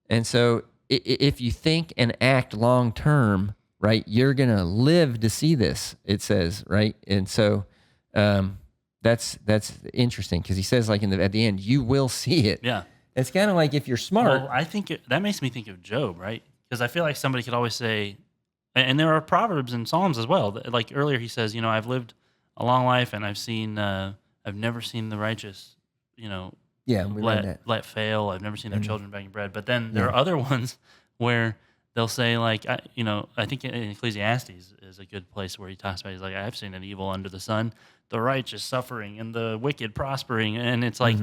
And so if you think and act long term, right, you're going to live to see this, it says, right? And so that's interesting because he says, like, at the end, you will see it. Yeah. It's kind of like if you're smart. Well, I think that makes me think of Job, right? Because I feel like somebody could always say, and there are Proverbs and Psalms as well. Like earlier, he says, I've lived a long life and I've never seen the righteous, Yeah, we read that. let fail. I've never seen their children begging bread. But then there are other ones where they'll say, like, I think in Ecclesiastes is a good place where he talks about, he's like, I've seen an evil under the sun, the righteous suffering and the wicked prospering. And it's like,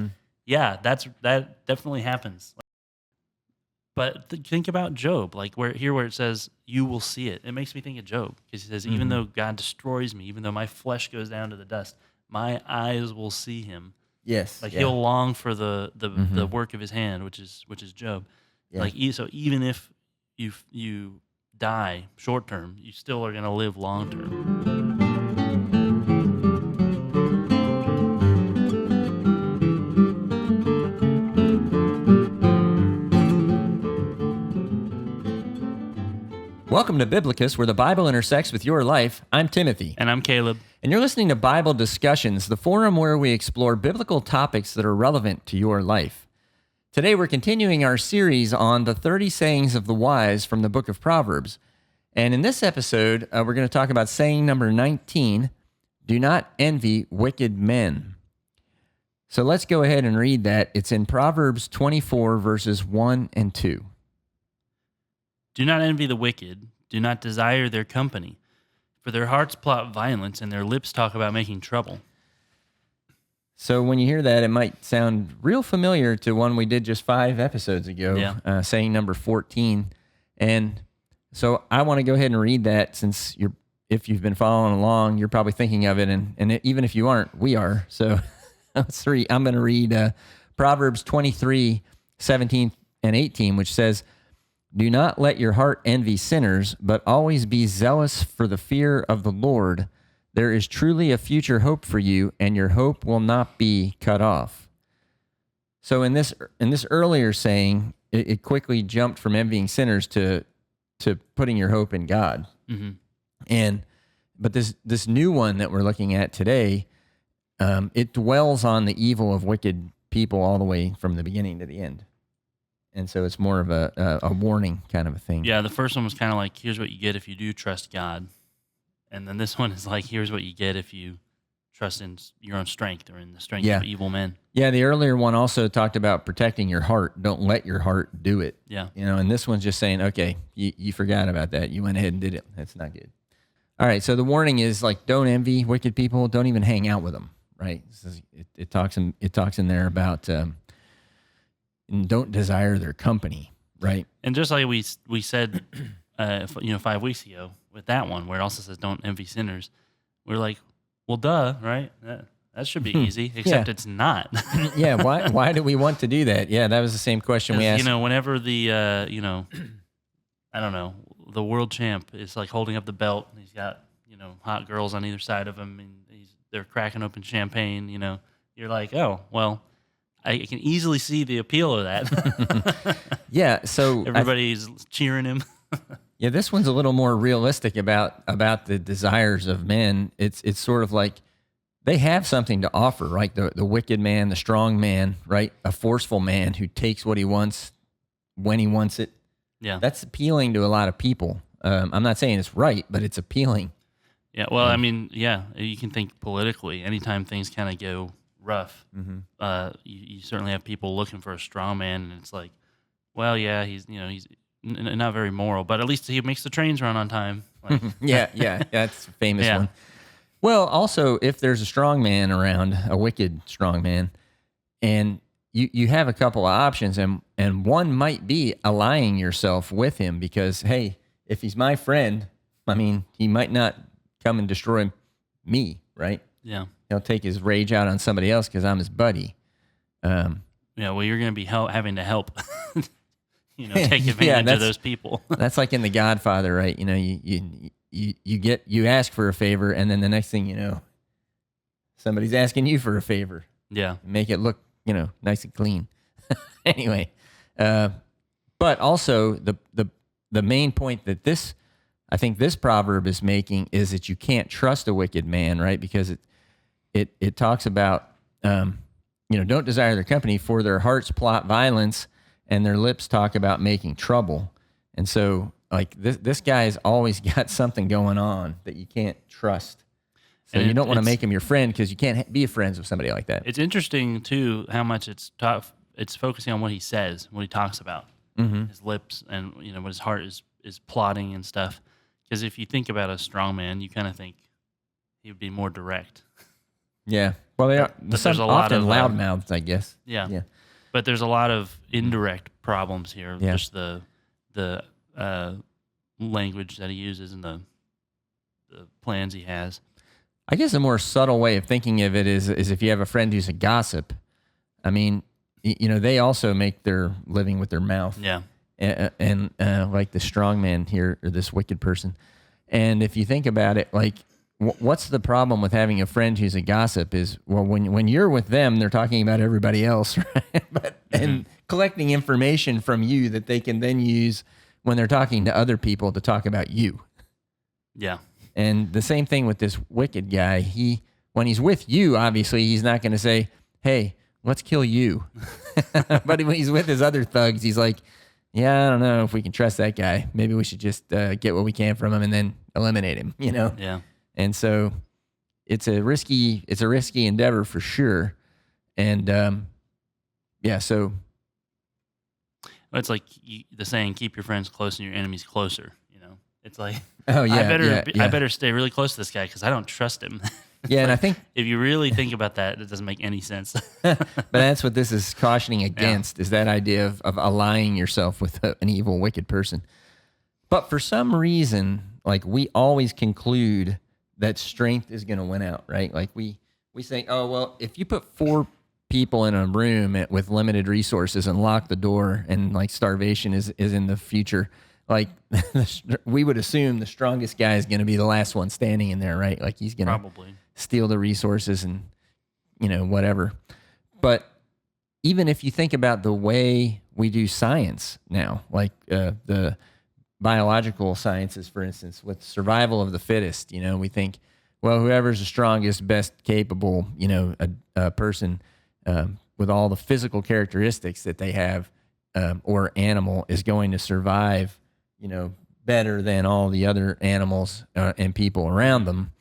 yeah, that definitely happens. But think about Job, like where it says, you will see it. It makes me think of Job because he says, even though God destroys me, even though my flesh goes down to the dust, my eyes will see him. Yes. Like he'll long for the work of his hand, which is Job. Yeah. Like, so even if you die short term, you still are going to live long term. Welcome to Biblocus, where the Bible intersects with your life. I'm Timothy. And I'm Caleb. And you're listening to Bible Discussions, the forum where we explore biblical topics that are relevant to your life. Today we're continuing our series on the 30 sayings of the wise from the book of Proverbs. And in this episode, we're going to talk about saying number 19, do not envy wicked men. So let's go ahead and read that. It's in Proverbs 24, verses 1 and 2. Do not envy the wicked, do not desire their company, for their hearts plot violence and their lips talk about making trouble. So when you hear that, it might sound real familiar to one we did just 5 episodes ago, saying number 14. And so I want to go ahead and read that since if you've been following along, you're probably thinking of it. And even if you aren't, we are. So let's read. I'm going to read Proverbs 23, 17 and 18, which says, do not let your heart envy sinners, but always be zealous for the fear of the Lord. There is truly a future hope for you, and your hope will not be cut off. So in this earlier saying, it quickly jumped from envying sinners to putting your hope in God. Mm-hmm. But this new one that we're looking at today, it dwells on the evil of wicked people all the way from the beginning to the end. And so it's more of a warning kind of a thing. Yeah, the first one was kind of like, here's what you get if you do trust God. And then this one is like, here's what you get if you trust in your own strength or in the strength of evil men. Yeah, the earlier one also talked about protecting your heart. Don't let your heart do it. Yeah. And this one's just saying, okay, you forgot about that. You went ahead and did it. That's not good. All right, so the warning is like, don't envy wicked people. Don't even hang out with them, right? It talks in there about... and don't desire their company, right? And just like we said, 5 weeks ago with that one, where it also says don't envy sinners, we're like, well, duh, right? That should be easy, except it's not. Yeah, why do we want to do that? Yeah, that was the same question we asked. Whenever the, I don't know, the world champ is like holding up the belt, and he's got, hot girls on either side of him, and they're cracking open champagne, you're like, oh, well, I can easily see the appeal of that. Yeah, so everybody's cheering him. Yeah, this one's a little more realistic about the desires of men. It's sort of like they have something to offer, right? The wicked man, the strong man, right? A forceful man who takes what he wants when he wants it. Yeah, that's appealing to a lot of people. I'm not saying it's right, but it's appealing. Yeah, well, I mean, you can think politically. Anytime things kind of go rough, you certainly have people looking for a strong man, and it's like, well, yeah, he's not very moral, but at least he makes the trains run on time. Like, yeah, that's a famous one. Well, also, if there's a strong man around, a wicked strong man, and you have a couple of options, and one might be allying yourself with him because, hey, if he's my friend, I mean, he might not come and destroy me, right? Yeah. He'll take his rage out on somebody else because I'm his buddy. Well, you're going to be having to help, take advantage of those people. That's like in The Godfather, right? You ask for a favor, and then the next thing you know, somebody's asking you for a favor. Yeah, make it look nice and clean. Anyway, but But also the main point that I think this proverb is making is that you can't trust a wicked man, right? Because it talks about, don't desire their company, for their hearts plot violence and their lips talk about making trouble. And so like this guy's always got something going on that you can't trust. So you don't want to make him your friend because you can't be friends with somebody like that. It's interesting too how much it's focusing on what he says, what he talks about, his lips, and what his heart is plotting and stuff. Because if you think about a strong man, you kind of think he would be more direct. Yeah. Well, they are. There's a lot of loudmouths, I guess. Yeah. Yeah. But there's a lot of indirect problems here. Yeah. Just the language that he uses and the plans he has. I guess a more subtle way of thinking of it is if you have a friend who's a gossip. I mean, they also make their living with their mouth. Yeah. And like the strong man here, or this wicked person. And if you think about it, like, what's the problem with having a friend who's a gossip is, well, when you're with them, they're talking about everybody else, right? And collecting information from you that they can then use when they're talking to other people to talk about you. Yeah. And the same thing with this wicked guy. When he's with you, obviously, he's not going to say, hey, let's kill you. But when he's with his other thugs, he's like, yeah, I don't know if we can trust that guy. Maybe we should just get what we can from him and then eliminate him, Yeah. And so it's a risky endeavor for sure. And so it's like the saying, keep your friends close and your enemies closer. It's like, oh yeah, I better stay really close to this guy because I don't trust him. Yeah, and I think if you really think about that, it doesn't make any sense. But that's what this is cautioning against, is that idea of allying yourself with an evil, wicked person. But for some reason, like, we always conclude that strength is going to win out, right? Like we say, oh, well, if you put 4 people in a room with limited resources and lock the door, and like starvation is in the future, like we would assume the strongest guy is going to be the last one standing in there, right? Like he's going to probably steal the resources and, whatever. But even if you think about the way we do science now, like the biological sciences, for instance, with survival of the fittest, we think, well, whoever's the strongest, best capable, a person with all the physical characteristics that they have, or animal, is going to survive, better than all the other animals and people around them.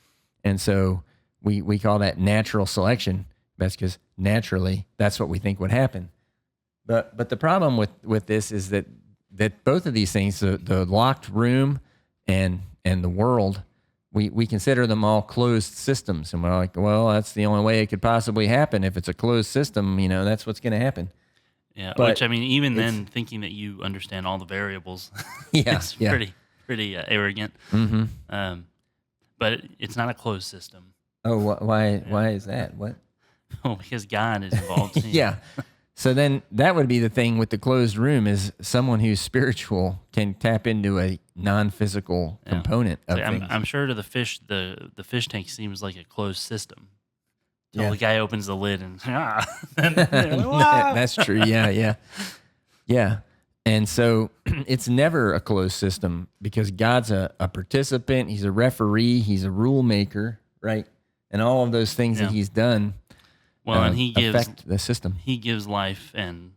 And so we call that natural selection. That's because naturally that's what we think would happen. But the problem with this is that both of these things, the locked room and the world, we consider them all closed systems. And we're like, well, that's the only way it could possibly happen. If it's a closed system, that's what's going to happen. Yeah, but, which, I mean, even then, thinking that you understand all the variables is pretty arrogant. Mm-hmm. But it's not a closed system. Oh, why is that? What? Oh, because God is involved. Yeah. So then that would be the thing with the closed room, is someone who's spiritual can tap into a non-physical component of things. I'm sure to the fish, the fish tank seems like a closed system. So the guy opens the lid and that's true. Yeah. And so it's never a closed system, because God's a participant. He's a referee. He's a rule maker, right? And all of those things that he's done. Well, and he gives affect the system. He gives life and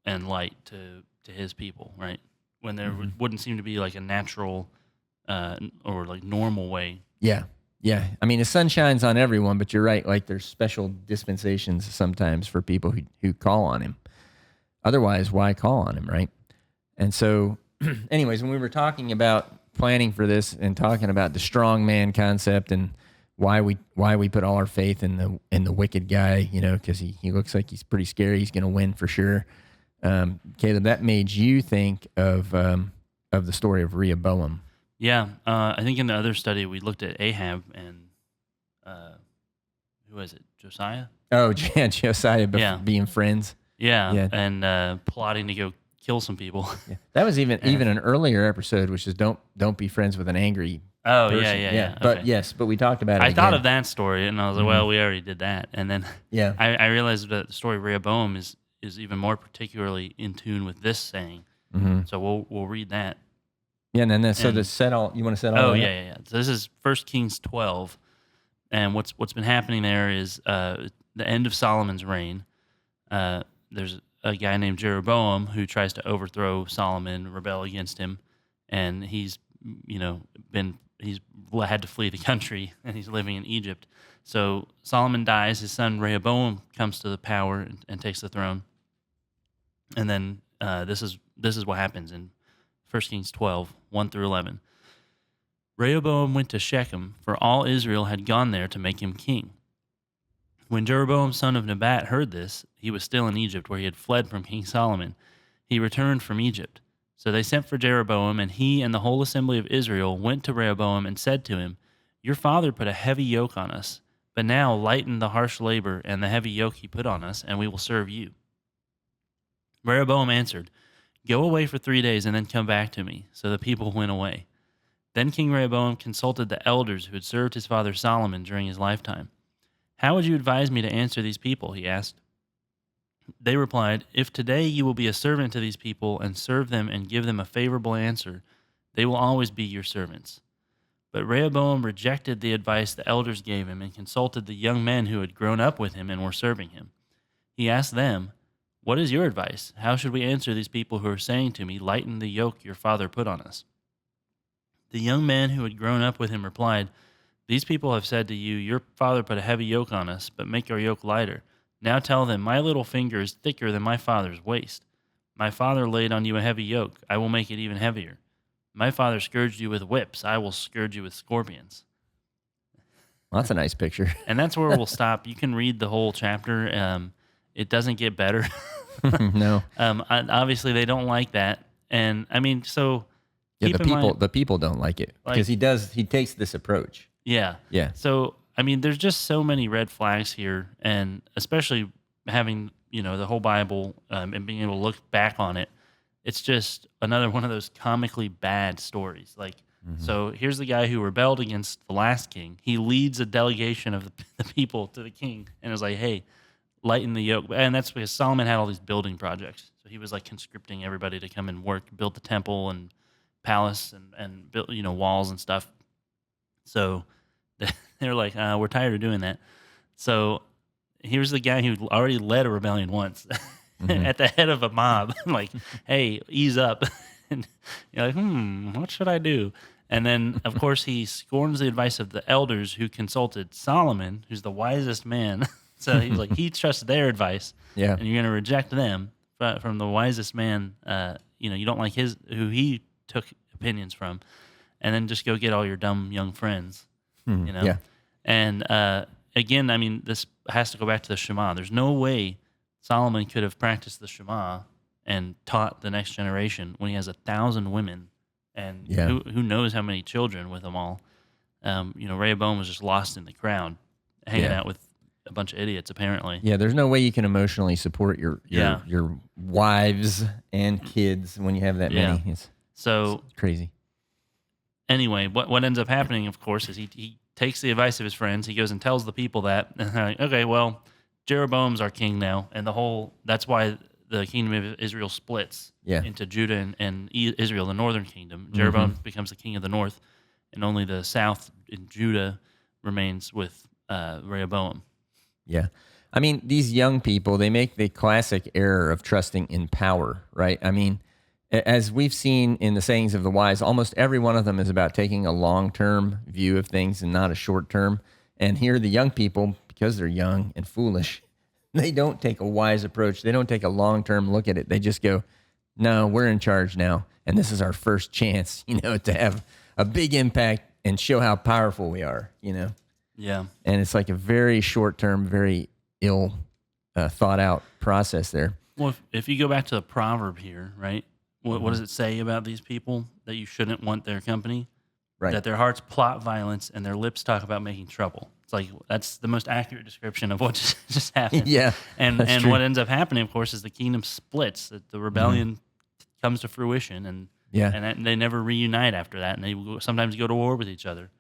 light to his people, right? When there wouldn't seem to be like a natural or like normal way. Yeah. I mean, the sun shines on everyone, but you're right. Like, there's special dispensations sometimes for people who call on him. Otherwise, why call on him, right? And so, anyways, when we were talking about planning for this and talking about the strong man concept and why we put all our faith in the wicked guy, because he looks like he's pretty scary. He's going to win for sure. Caleb, that made you think of the story of Rehoboam. Yeah, I think in the other study we looked at Ahab and who was it? Josiah? Oh, yeah, Josiah being friends. Yeah. And plotting to go kill some people. Yeah. That was even an earlier episode, which is don't be friends with an angry person. Yeah. But yes, but we talked about it. I thought of that story, and I was like, well, we already did that. And then I realized that the story of Rehoboam is even more particularly in tune with this saying. Mm-hmm. So we'll read that. Yeah, and then so to set all, you want to set all? Oh yeah. So this is 1 Kings 12, and what's been happening there is the end of Solomon's reign. There's a guy named Jeroboam who tries to overthrow Solomon, rebel against him, and he's had to flee the country, and he's living in Egypt. So Solomon dies. His son Rehoboam comes to the power and takes the throne. And then this is what happens in 1 Kings 12, 1 through 11. Rehoboam went to Shechem, for all Israel had gone there to make him king. When Jeroboam son of Nebat heard this, he was still in Egypt, where he had fled from King Solomon. He returned from Egypt. So they sent for Jeroboam, and he and the whole assembly of Israel went to Rehoboam and said to him, "Your father put a heavy yoke on us, but now lighten the harsh labor and the heavy yoke he put on us, and we will serve you." Rehoboam answered, "Go away for 3 days and then come back to me." So the people went away. Then King Rehoboam consulted the elders who had served his father Solomon during his lifetime. "How would you advise me to answer these people?" he asked. They replied, "If today you will be a servant to these people and serve them and give them a favorable answer, they will always be your servants." But Rehoboam rejected the advice the elders gave him and consulted the young men who had grown up with him and were serving him. He asked them, "What is your advice? How should we answer these people who are saying to me, 'Lighten the yoke your father put on us'?" The young men who had grown up with him replied, "These people have said to you, 'Your father put a heavy yoke on us, but make our yoke lighter.' Now tell them, 'My little finger is thicker than my father's waist. My father laid on you a heavy yoke. I will make it even heavier. My father scourged you with whips. I will scourge you with scorpions." Well, that's a nice picture. And that's where we'll stop. You can read the whole chapter. It doesn't get better. No. Obviously, they don't like that. And I mean, so Yeah, the people don't like it because he takes this approach. Yeah. Yeah. So, I mean, there's just so many red flags here, and especially having, the whole Bible and being able to look back on it, it's just another one of those comically bad stories. Like, So here's the guy who rebelled against the last king. He leads a delegation of the people to the king and was like, "Hey, lighten the yoke." And that's because Solomon had all these building projects. So he was like conscripting everybody to come and work, build the temple and palace and build, walls and stuff. So they're like, "We're tired of doing that." So here's the guy who already led a rebellion once at the head of a mob. Like, "Hey, ease up." And you're like, what should I do? And then, of course, he scorns the advice of the elders who consulted Solomon, who's the wisest man. So he's like, he trusts their advice. Yeah. And you're going to reject them from the wisest man. You don't like who he took opinions from, and then just go get all your dumb young friends. Yeah. And again, I mean, this has to go back to the Shema. There's no way Solomon could have practiced the Shema and taught the next generation when he has 1,000 women and who knows how many children with them all. Rehoboam was just lost in the crowd, hanging out with a bunch of idiots, apparently. Yeah, there's no way you can emotionally support your wives and kids when you have that many. It's crazy. Anyway, what ends up happening, of course, is he takes the advice of his friends. He goes and tells the people that, and they're like, "Okay, well, Jeroboam's our king now," and that's why the kingdom of Israel splits into Judah and Israel, the northern kingdom. Jeroboam becomes the king of the north, and only the south in Judah remains with Rehoboam. Yeah. I mean, these young people, they make the classic error of trusting in power, right? I mean, as we've seen in the sayings of the wise, almost every one of them is about taking a long-term view of things and not a short-term. And here the young people, because they're young and foolish, they don't take a wise approach. They don't take a long-term look at it. They just go, "No, we're in charge now, and this is our first chance, to have a big impact and show how powerful we are, Yeah. And it's like a very short-term, very ill thought-out process there. Well, if you go back to the proverb here, right, what does it say about these people? That you shouldn't want their company? Right. That their hearts plot violence and their lips talk about making trouble. It's like, that's the most accurate description of what just happened. Yeah. And what ends up happening, of course, is the kingdom splits. That the rebellion comes to fruition, and they never reunite after that, and they sometimes go to war with each other.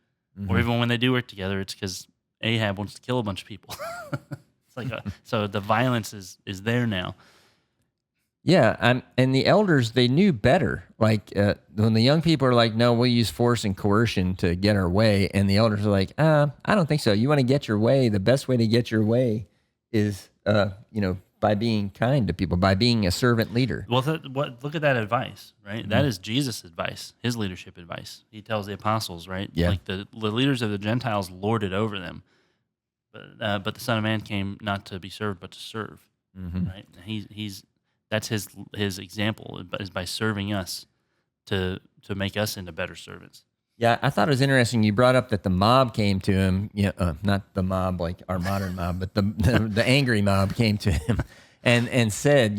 Or even when they do work together, it's because Ahab wants to kill a bunch of people. It's like so the violence is there now. Yeah, and the elders, they knew better. Like when the young people are like, "No, we'll use force and coercion to get our way," and the elders are like, "I don't think so. You want to get your way? The best way to get your way is, by being kind to people, by being a servant leader." Well, look at that advice, right? That is Jesus' advice, his leadership advice. He tells the apostles, right? Yeah. Like the leaders of the Gentiles lorded over them, but the Son of Man came not to be served, but to serve, right? And that's his example is by serving us to make us into better servants. Yeah, I thought it was interesting. You brought up that the mob came to him. Not the mob like our modern mob, but the angry mob came to him, and said,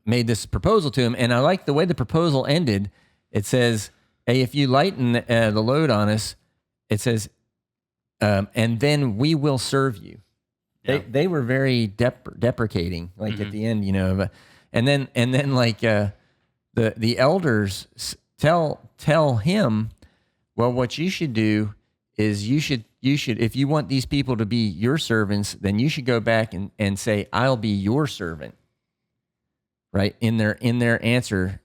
made this proposal to him. And I like the way the proposal ended. It says, "Hey, if you lighten the load on us," it says, "and then we will serve you." Yeah. They were very deprecating, like at the end, and then like the elders tell him, well, what you should do is you should if you want these people to be your servants, then you should go back and say, "I'll be your servant." Right in their answer,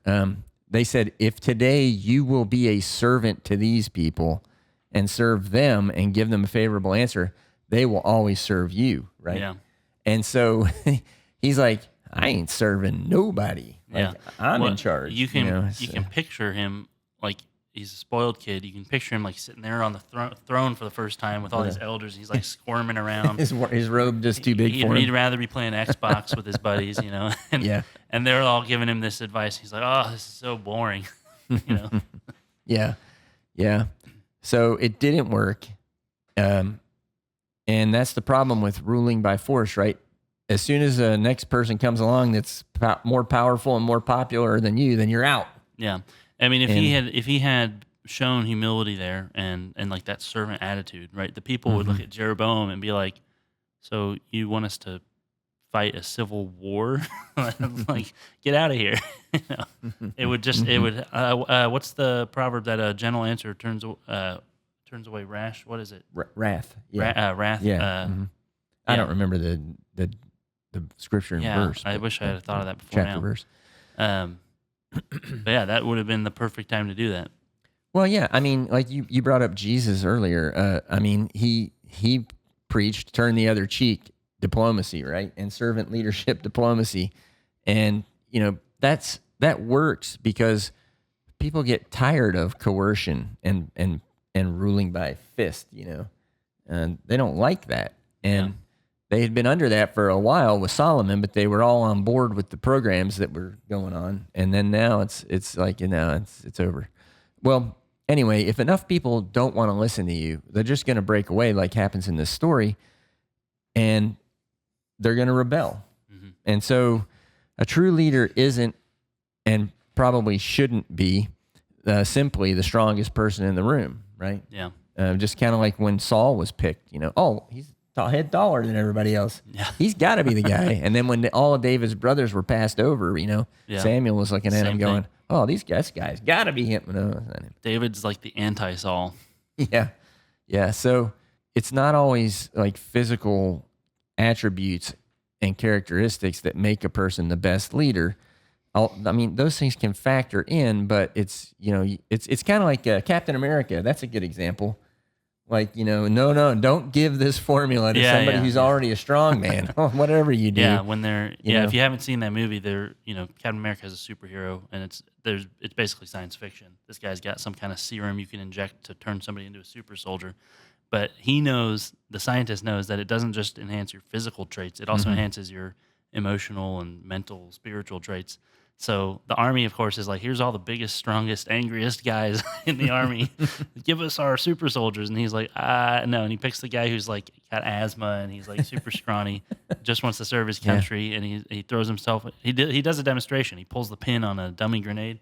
they said, "If today you will be a servant to these people and serve them and give them a favorable answer, they will always serve you," right? Yeah. And so he's like, "I ain't serving nobody. Like, Yeah. I'm in charge." You can picture him like he's a spoiled kid. You can picture him like sitting there on the throne for the first time with all these elders. And he's like squirming around. his robe just too big for him. He'd rather be playing Xbox with his buddies, And, and they're all giving him this advice. He's like, "Oh, this is so boring," Yeah. So it didn't work. And that's the problem with ruling by force, right? As soon as the next person comes along that's more powerful and more popular than you, then you're out. Yeah. I mean, if he had shown humility there and like that servant attitude, right? The people would look at Jeroboam and be like, "So you want us to fight a civil war? Like, get out of here." It would what's the proverb that a gentle answer turns away rash? What is it? Wrath. Yeah. Wrath. Yeah. I don't remember the scripture and verse. I wish I had thought of that before chapter now. Verse. But yeah, that would have been the perfect time to do that. Well, yeah. I mean, like you brought up Jesus earlier. I mean, he preached turn the other cheek diplomacy, right? And servant leadership diplomacy. And, that works because people get tired of coercion and ruling by fist, and they don't like that. And they had been under that for a while with Solomon, but they were all on board with the programs that were going on. And then now it's like, it's over. Well, anyway, if enough people don't want to listen to you, they're just going to break away like happens in this story, and they're going to rebel. Mm-hmm. And so a true leader isn't, and probably shouldn't be, simply the strongest person in the room, right? Yeah. Just kind of like when Saul was picked, he's head taller than everybody else. Yeah. He's got to be the guy. And then when all of David's brothers were passed over, Samuel was looking at him going, thing. "Oh, these guys got to be him." No, it's not him. David's like the anti-Saul. Yeah. Yeah. So it's not always like physical attributes and characteristics that make a person the best leader. I mean, those things can factor in, but it's kind of like Captain America. That's a good example. Like, no, don't give this formula to somebody who's already a strong man. Whatever you do. Yeah, when they're if you haven't seen that movie, Captain America is a superhero, and it's basically science fiction. This guy's got some kind of serum you can inject to turn somebody into a super soldier. But the scientist knows that it doesn't just enhance your physical traits, it also enhances your emotional and mental, spiritual traits. So the army, of course, is like, here's all the biggest, strongest, angriest guys in the army. Give us our super soldiers. And he's like, no. And he picks the guy who's like got asthma and he's like super scrawny, just wants to serve his country. And he throws himself. He does a demonstration. He pulls the pin on a dummy grenade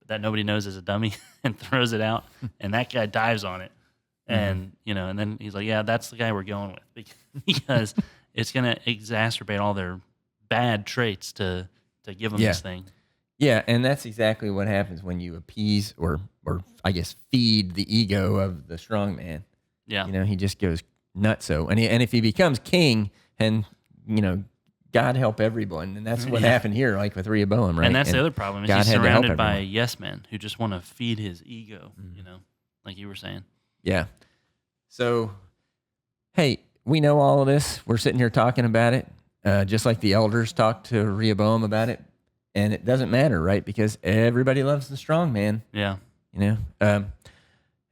that nobody knows is a dummy and throws it out. And that guy dives on it. And, and then he's like, yeah, that's the guy we're going with because it's going to exacerbate all their bad traits to give them this thing. Yeah, and that's exactly what happens when you appease or I guess feed the ego of the strong man. Yeah. He just goes nutso. And if he becomes king and, God help everyone. And that's what happened here, like with Rehoboam, right? And that's the other problem is God he's had to help surrounded by everyone. yes men who just want to feed his ego, like you were saying. Yeah. So, hey, we know all of this. We're sitting here talking about it, just like the elders talked to Rehoboam about it. And it doesn't matter, right? Because everybody loves the strong man. Yeah.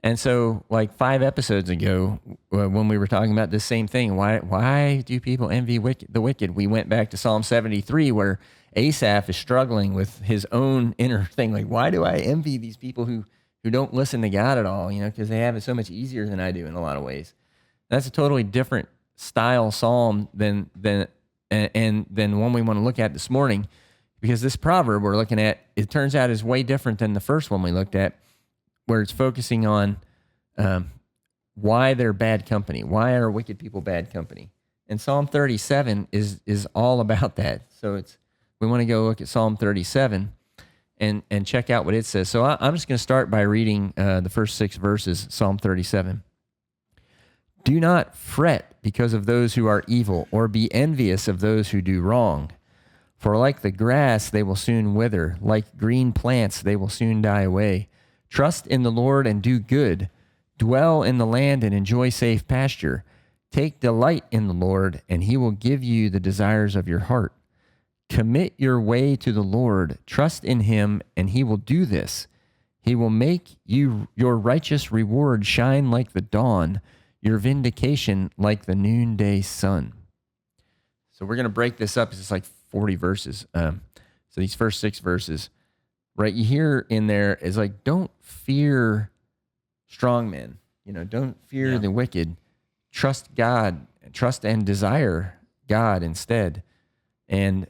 And so, like 5 episodes ago, when we were talking about this same thing, why do people envy the wicked? We went back to Psalm 73, where Asaph is struggling with his own inner thing. Like, why do I envy these people who don't listen to God at all? Because they have it so much easier than I do in a lot of ways. That's a totally different style psalm than one we want to look at this morning, because this proverb we're looking at, it turns out, is way different than the first one we looked at, where it's focusing on why they're bad company. Why are wicked people bad company? And Psalm 37 is all about that. So we want to go look at Psalm 37 and check out what it says. So I'm just going to start by reading the first 6 verses, Psalm 37. Do not fret because of those who are evil, or be envious of those who do wrong. For like the grass, they will soon wither. Like green plants, they will soon die away. Trust in the Lord and do good. Dwell in the land and enjoy safe pasture. Take delight in the Lord, and he will give you the desires of your heart. Commit your way to the Lord. Trust in him, and he will do this. He will make your righteous reward shine like the dawn, your vindication like the noonday sun. So we're going to break this up. It's like 40 verses. So these first 6 verses, right, you hear in there is like, don't fear strong men. Don't fear the wicked. Trust God. Trust and desire God instead. And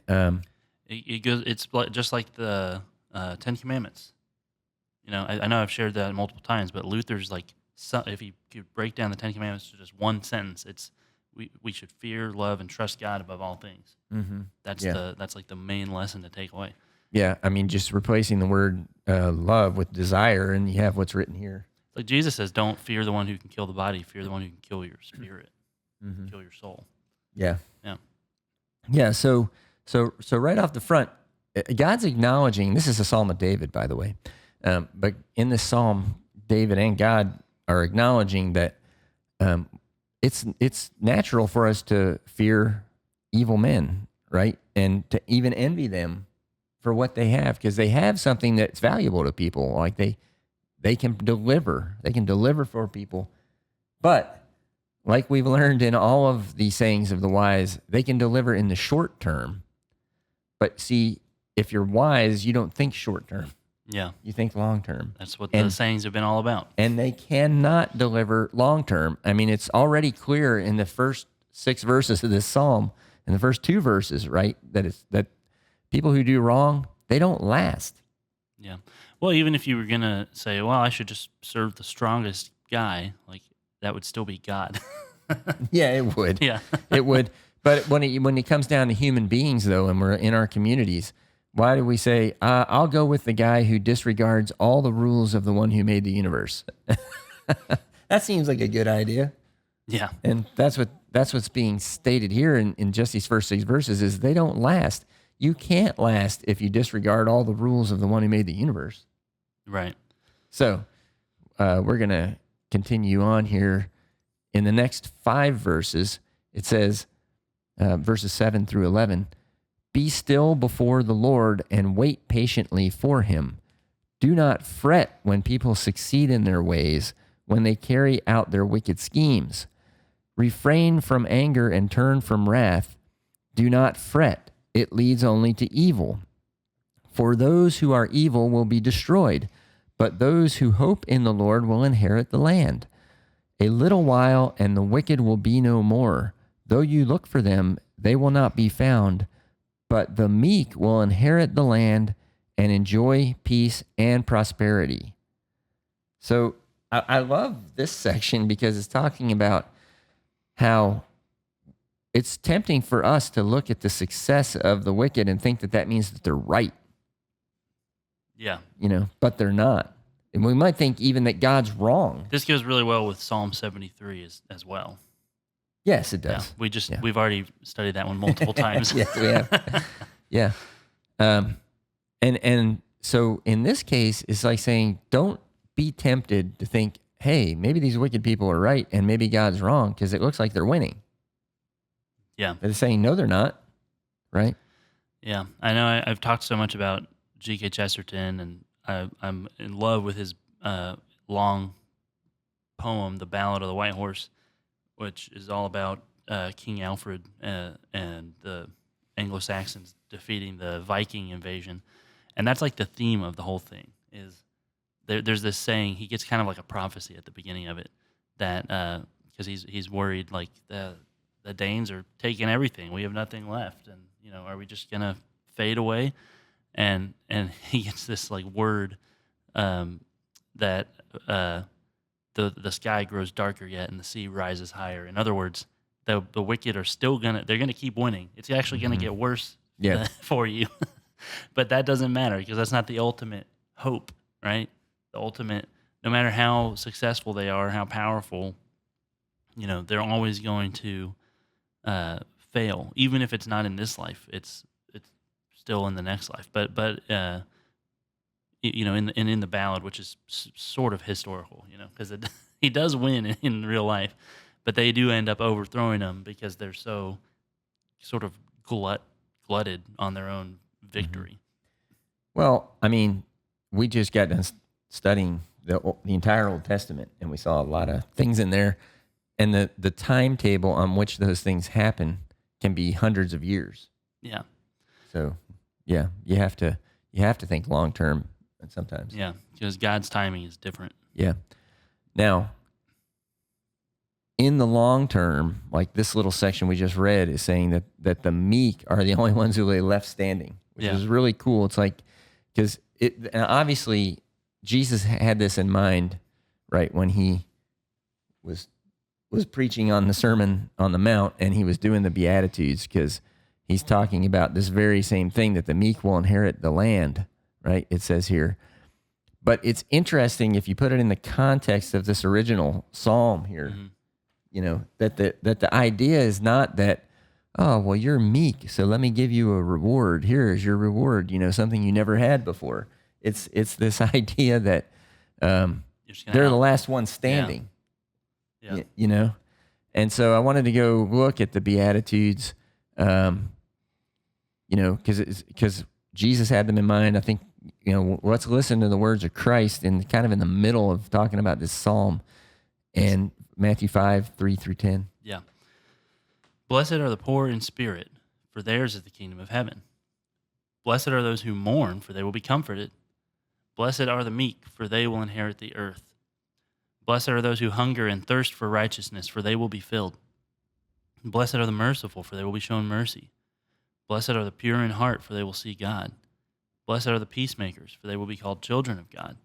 it goes. It's just like the 10 Commandments. I know I've shared that multiple times, but Luther's like, if you could break down the 10 Commandments to just one sentence, it's we should fear, love, and trust God above all things. Mm-hmm. That's like the main lesson to take away. Yeah, I mean, just replacing the word love with desire, and you have what's written here. Like Jesus says, don't fear the one who can kill the body, fear the one who can kill your spirit, kill your soul. Yeah. Yeah. Yeah, so right off the front, God's acknowledging, this is a Psalm of David, by the way, but in this Psalm, David and God are acknowledging that it's natural for us to fear evil men, right? And to even envy them for what they have, because they have something that's valuable to people. Like they can deliver. They can deliver for people. But like we've learned in all of the sayings of the wise, they can deliver in the short term. But see, if you're wise, you don't think short term. Yeah. You think long term. That's what the sayings have been all about. And they cannot deliver long term. I mean, it's already clear in the first 6 verses of this psalm, in the first 2 verses, right, that people who do wrong, they don't last. Yeah. Well, even if you were going to say, well, I should just serve the strongest guy, like that would still be God. Yeah, it would. Yeah. It would. But when it comes down to human beings, though, and we're in our communities, why do we say, I'll go with the guy who disregards all the rules of the one who made the universe? That seems like a good idea. Yeah. And that's what's being stated here in just these first 6 verses is they don't last. You can't last if you disregard all the rules of the one who made the universe. Right. So we're going to continue on here. In the next 5 verses, it says, verses 7 through 11, be still before the Lord and wait patiently for him. Do not fret when people succeed in their ways, when they carry out their wicked schemes. Refrain from anger and turn from wrath. Do not fret. It leads only to evil. For those who are evil will be destroyed, but those who hope in the Lord will inherit the land. A little while, and the wicked will be no more. Though you look for them, they will not be found. But the meek will inherit the land and enjoy peace and prosperity. So I love this section because it's talking about how it's tempting for us to look at the success of the wicked and think that means that they're right. Yeah. But they're not. And we might think even that God's wrong. This goes really well with Psalm 73 as well. Yes, it Yeah, does. we've already studied that one multiple times. Yes, we have. Yeah. And so in this case, it's like saying, don't be tempted to think, hey, maybe these wicked people are right and maybe God's wrong because it looks like they're winning. Yeah. But it's saying, no, they're not, right? Yeah. I know I've talked so much about G.K. Chesterton, and I'm in love with his long poem, The Ballad of the White Horse, which is all about King Alfred and the Anglo-Saxons defeating the Viking invasion. And that's like the theme of the whole thing is there's this saying, he gets kind of like a prophecy at the beginning of it that because he's worried like the Danes are taking everything. We have nothing left. And, are we just going to fade away? And he gets this like word that the sky grows darker yet and the sea rises higher. In other words, the wicked are still they're gonna keep winning. It's actually gonna get worse for you. But that doesn't matter because that's not the ultimate hope, right? The ultimate, no matter how successful they are, how powerful, they're always going to fail. Even if it's not in this life, it's still in the next life. But in the ballad, which is sort of historical, because he does win in real life, but they do end up overthrowing him because they're so sort of glutted on their own victory. Well, I mean, we just got done studying the entire Old Testament, and we saw a lot of things in there, and the timetable on which those things happen can be hundreds of years. Yeah. So, yeah, you have to think long term. Sometimes. Yeah, because God's timing is different. Yeah. Now, in the long term, like this little section we just read is saying that the meek are the only ones who are left standing, which is really cool. It's like, because obviously Jesus had this in mind, right, when he was preaching on the Sermon on the Mount and he was doing the Beatitudes, because he's talking about this very same thing, that the meek will inherit the land. Right, it says here. But it's interesting if you put it in the context of this original psalm here, that the idea is not that, oh, well, you're meek, so let me give you a reward. Here is your reward, something you never had before. It's this idea that they're the last one standing, And so I wanted to go look at the Beatitudes, because Jesus had them in mind. I think, let's listen to the words of Christ and kind of in the middle of talking about this psalm, and Matthew 5:3-10. Yeah. Blessed are the poor in spirit, for theirs is the kingdom of heaven. Blessed are those who mourn, for they will be comforted. Blessed are the meek, for they will inherit the earth. Blessed are those who hunger and thirst for righteousness, for they will be filled. Blessed are the merciful, for they will be shown mercy. Blessed are the pure in heart, for they will see God. Blessed are the peacemakers, for they will be called children of God.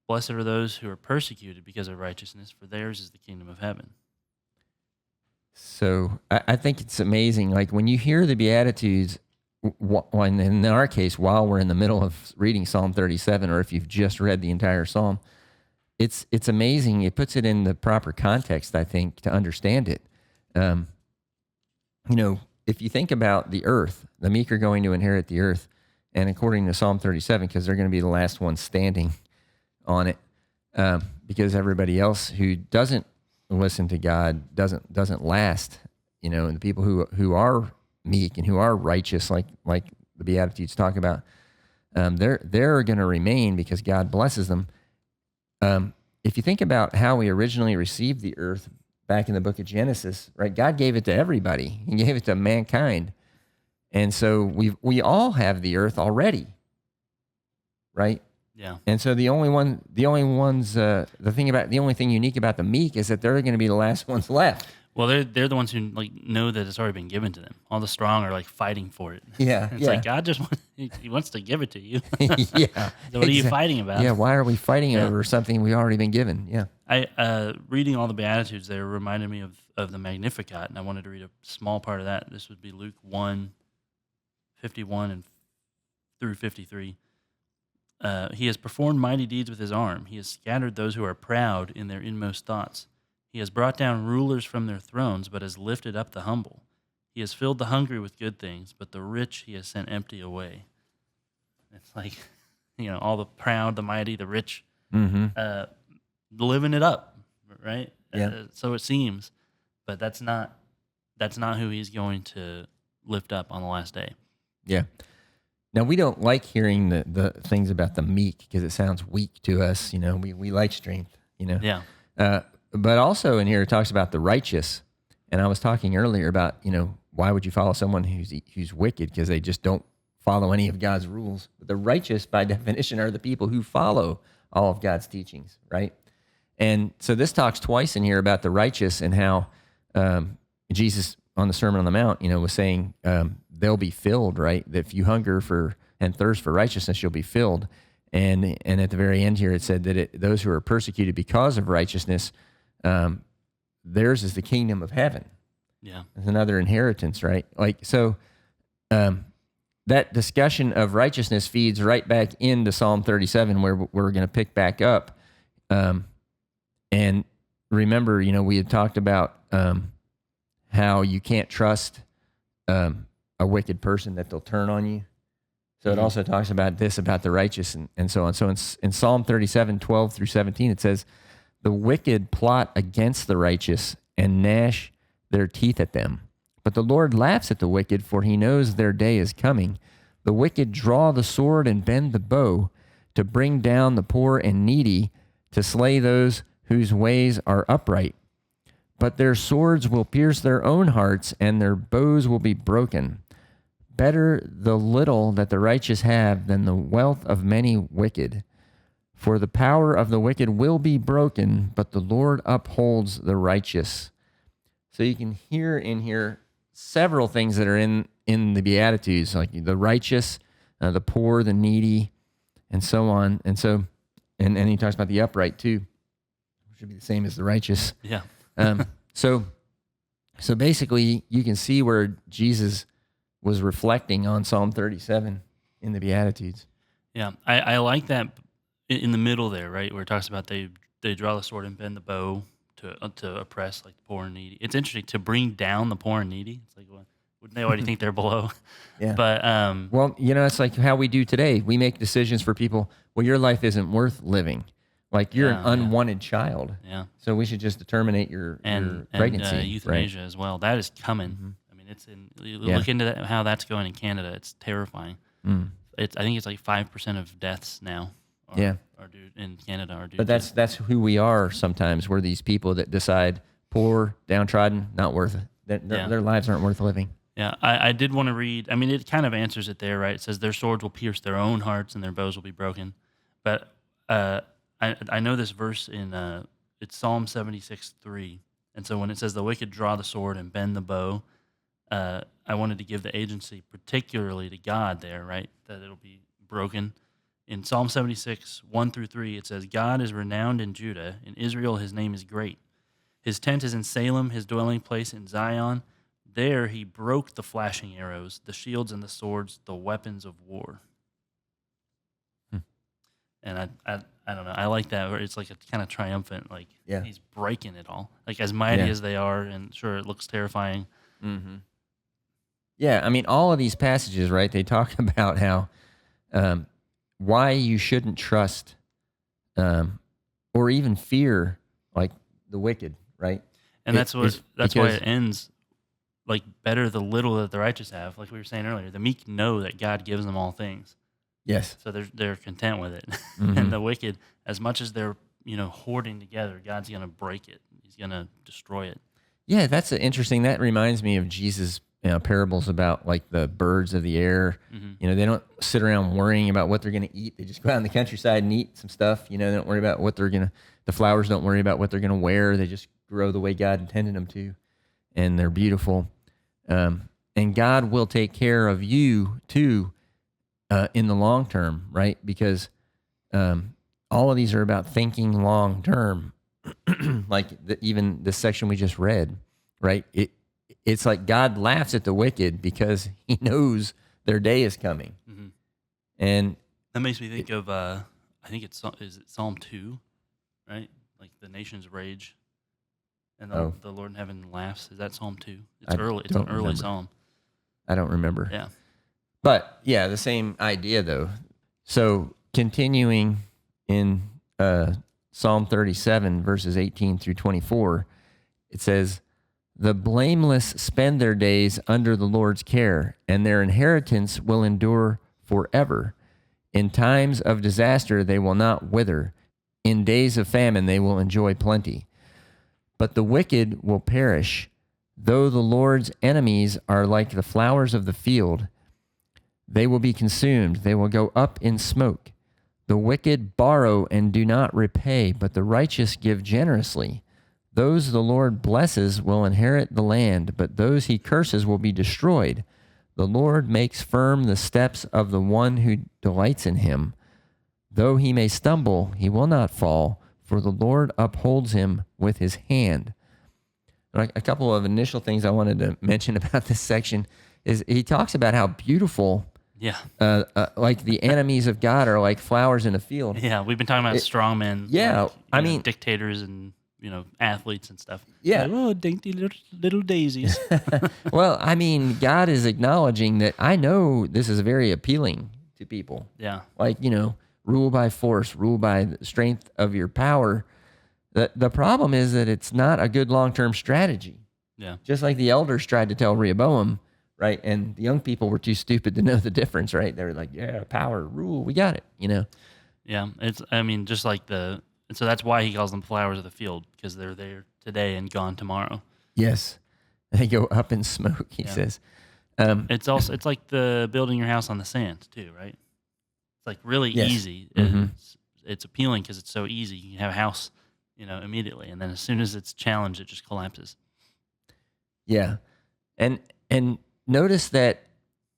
Blessed are those who are persecuted because of righteousness, for theirs is the kingdom of heaven. So I think it's amazing. Like when you hear the Beatitudes, in our case, while we're in the middle of reading Psalm 37, or if you've just read the entire Psalm, it's amazing. It puts it in the proper context, I think, to understand it. If you think about the earth, the meek are going to inherit the earth. And according to Psalm 37, because they're going to be the last ones standing on it, because everybody else who doesn't listen to God doesn't last. And the people who are meek and who are righteous, like the Beatitudes talk about, they're going to remain because God blesses them. If you think about how we originally received the earth back in the book of Genesis, right? God gave it to everybody. He gave it to mankind. And so we all have the earth already, right? Yeah. And so the only thing unique about the meek is that they're going to be the last ones left. Well, they're the ones who know that it's already been given to them. All the strong are fighting for it. Yeah, it's like God just he wants to give it to you. Yeah. So what are you fighting about? Yeah. Why are we fighting over something we already been given? Yeah. I reading all the Beatitudes, they reminded me of the Magnificat, and I wanted to read a small part of that. This would be Luke 1:51 and through 53. He has performed mighty deeds with his arm. He has scattered those who are proud in their inmost thoughts. He has brought down rulers from their thrones, but has lifted up the humble. He has filled the hungry with good things, but the rich he has sent empty away. It's like, all the proud, the mighty, the rich, living it up, right? Yeah. So it seems, but that's not who he's going to lift up on the last day. Yeah. Now, we don't like hearing the things about the meek because it sounds weak to us. We like strength, Yeah. But also in here, it talks about the righteous. And I was talking earlier about, why would you follow someone who's wicked? Because they just don't follow any of God's rules. But the righteous, by definition, are the people who follow all of God's teachings, right? And so this talks twice in here about the righteous and how Jesus on the Sermon on the Mount, was saying they'll be filled, right? That if you hunger for and thirst for righteousness, you'll be filled. And at the very end here, it said that those who are persecuted because of righteousness, theirs is the kingdom of heaven. Yeah, it's another inheritance, right? That discussion of righteousness feeds right back into Psalm 37, where we're going to pick back up. And remember, we had talked about how you can't trust a wicked person, that they'll turn on you. So it also talks about this, about the righteous and so on. So in Psalm 37, 12 through 17, it says, the wicked plot against the righteous and gnash their teeth at them. But the Lord laughs at the wicked, for he knows their day is coming. The wicked draw the sword and bend the bow to bring down the poor and needy, to slay those whose ways are upright. But their swords will pierce their own hearts, and their bows will be broken. Better the little that the righteous have than the wealth of many wicked. For the power of the wicked will be broken, but the Lord upholds the righteous. So you can hear in here several things that are in the Beatitudes, like the righteous, the poor, the needy, and so on. And so, and he talks about the upright too, which should be the same as the righteous. Yeah. So basically, you can see where Jesus was reflecting on Psalm 37 in the Beatitudes. Yeah, I like that in the middle there, right, where it talks about they draw the sword and bend the bow to oppress like the poor and needy. It's interesting to bring down the poor and needy. It's like, well, wouldn't they already think they're below? Yeah. But well, it's like how we do today. We make decisions for people. Well, your life isn't worth living. Like you're an unwanted child. Yeah. So we should just terminate your pregnancy. And euthanasia as well. That is coming. Mm-hmm. I mean, it's look into that, how that's going in Canada. It's terrifying. I think it's like 5% of deaths now. Are due in Canada are due. But that's who we are. Sometimes we're these people that decide poor, downtrodden, not worth it. Their lives aren't worth living. Yeah, I did want to read. I mean, it kind of answers it there, right? It says their swords will pierce their own hearts and their bows will be broken. But I know this verse in it's Psalm 76:3, and so when it says the wicked draw the sword and bend the bow, I wanted to give the agency particularly to God there, right? That it'll be broken. In Psalm 76, 1-3, it says, God is renowned in Judah. In Israel, his name is great. His tent is in Salem, his dwelling place in Zion. There he broke the flashing arrows, the shields and the swords, the weapons of war. And I don't know. I like that. Where it's like a kind of triumphant, like he's breaking it all. Like as mighty as they are, and sure, it looks terrifying. Mm-hmm. Yeah, I mean, all of these passages, right, they talk about how why you shouldn't trust or even fear like the wicked, right? And that's why it ends like better the little that the righteous have. Like we were saying earlier, the meek know that God gives them all things. Yes. So they're content with it. Mm-hmm. And the wicked, as much as they're hoarding together, God's going to break it. He's going to destroy it. Yeah, that's interesting. That reminds me of Jesus' parables about like the birds of the air. Mm-hmm. They don't sit around worrying about what they're going to eat. They just go out in the countryside and eat some stuff. They don't worry about what the flowers don't worry about what they're going to wear. They just grow the way God intended them to, and they're beautiful. And God will take care of you too in the long term, right? Because all of these are about thinking long term. Like even the section we just read, right? It's like God laughs at the wicked because he knows their day is coming. Mm-hmm. And that makes me think of, I think is it Psalm 2, right? Like the nations rage. And Oh. the Lord in heaven laughs. Is that Psalm 2? I It's an don't early remember. psalm. I don't remember. Yeah. But yeah, the same idea though. So continuing in Psalm 37, verses 18 through 24, it says, "The blameless spend their days under the Lord's care, and their inheritance will endure forever. In times of disaster, they will not wither. In days of famine, they will enjoy plenty. But the wicked will perish. Though the Lord's enemies are like the flowers of the field, they will be consumed. They will go up in smoke. The wicked borrow and do not repay, but the righteous give generously. Those the Lord blesses will inherit the land, but those he curses will be destroyed. The Lord makes firm the steps of the one who delights in him. Though he may stumble, he will not fall, for the Lord upholds him with his hand." A couple of initial things I wanted to mention about this section is he talks about how beautiful, like the enemies of God are like flowers in a field. Yeah, we've been talking about strongmen. Yeah, like, I mean, dictators and athletes and stuff. Yeah. Like, oh, dainty little daisies. Well, I mean, God is acknowledging that I know this is very appealing to people. Yeah. Like, rule by force, rule by the strength of your power. The problem is that it's not a good long-term strategy. Yeah. Just like the elders tried to tell Rehoboam, right? And the young people were too stupid to know the difference, right? They were like, yeah, power, rule, we got it, Yeah. Just like so that's why he calls them flowers of the field, because they're there today and gone tomorrow. Yes. They go up in smoke, he says. It's like the building your house on the sand too, right? It's like really easy. Mm-hmm. It's appealing because it's so easy. You can have a house, immediately, and then as soon as it's challenged, it just collapses. Yeah, and notice that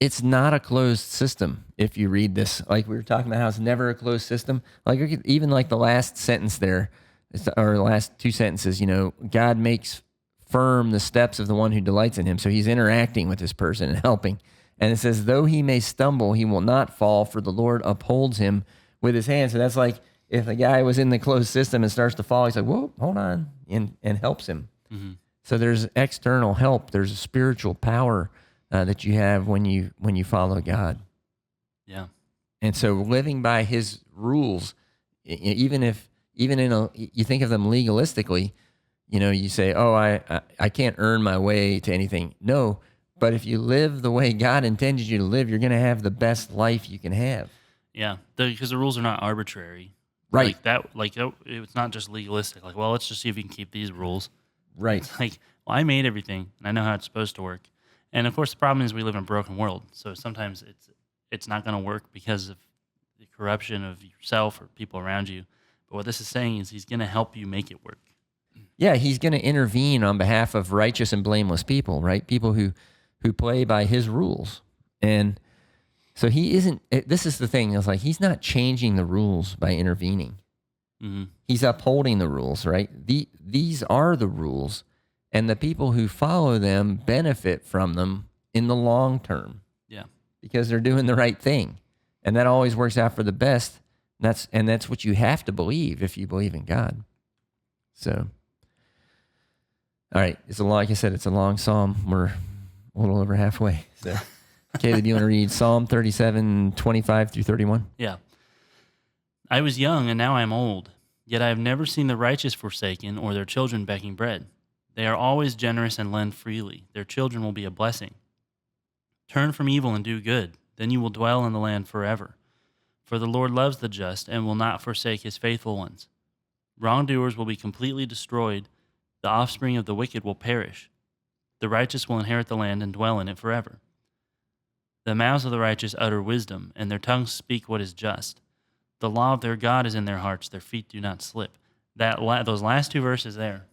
it's not a closed system. If you read this, like we were talking about, how it's never a closed system. Like even like the last sentence there, or the last two sentences. God makes firm the steps of the one who delights in him. So he's interacting with this person and helping. And it says, though he may stumble, he will not fall, for the Lord upholds him with his hand. So that's like if a guy was in the closed system and starts to fall, he's like, whoa, hold on, and helps him. Mm-hmm. So there's external help. There's a spiritual power that you have when you follow God. Yeah. And so living by his rules, even you think of them legalistically, you say, oh, I can't earn my way to anything. No, but if you live the way God intended you to live, you're going to have the best life you can have. Yeah, because the rules are not arbitrary. Right. It's not just legalistic. Like, well, let's just see if we can keep these rules. Right. It's like, well, I made everything, and I know how it's supposed to work. And of course, the problem is we live in a broken world. So sometimes it's not going to work because of the corruption of yourself or people around you. But what this is saying is he's going to help you make it work. Yeah, he's going to intervene on behalf of righteous and blameless people, right? People who play by his rules. And so he isn't, this is the thing, it's like he's not changing the rules by intervening. Mm-hmm. He's upholding the rules, right? These are the rules, and the people who follow them benefit from them in the long term. Yeah. Because they're doing the right thing. And that always works out for the best. And that's what you have to believe if you believe in God. So, all right, like I said, it's a long psalm. We're a little over halfway. So, Caleb, you want to read Psalm 37, 25 through 31? Yeah. I was young and now I am old, yet I have never seen the righteous forsaken or their children begging bread. They are always generous and lend freely. Their children will be a blessing. Turn from evil and do good, then you will dwell in the land forever. For the Lord loves the just and will not forsake his faithful ones. Wrongdoers will be completely destroyed. The offspring of the wicked will perish. The righteous will inherit the land and dwell in it forever. The mouths of the righteous utter wisdom, and their tongues speak what is just. The law of their God is in their hearts, their feet do not slip. Those last two verses there,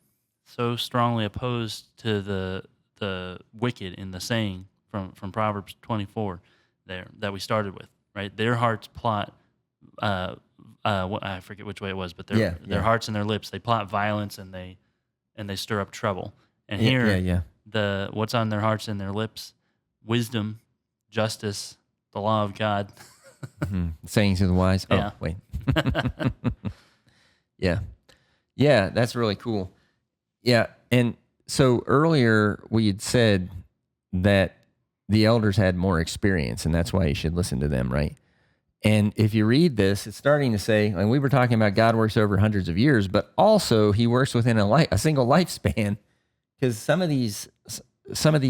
so strongly opposed to the wicked in the saying from Proverbs 24 there that we started with, right? Their hearts plot, I forget which way it was, but their hearts and their lips, they plot violence and they stir up trouble. And here, the what's on their hearts and their lips, wisdom, justice, the law of God. Mm-hmm. Sayings of the wise. Yeah. Oh, wait. Yeah. Yeah, that's really cool. Yeah. And so earlier we had said that the elders had more experience, and that's why you should listen to them, right? And if you read this, it's starting to say, and we were talking about God works over hundreds of years, but also he works within a single lifespan. Because some of these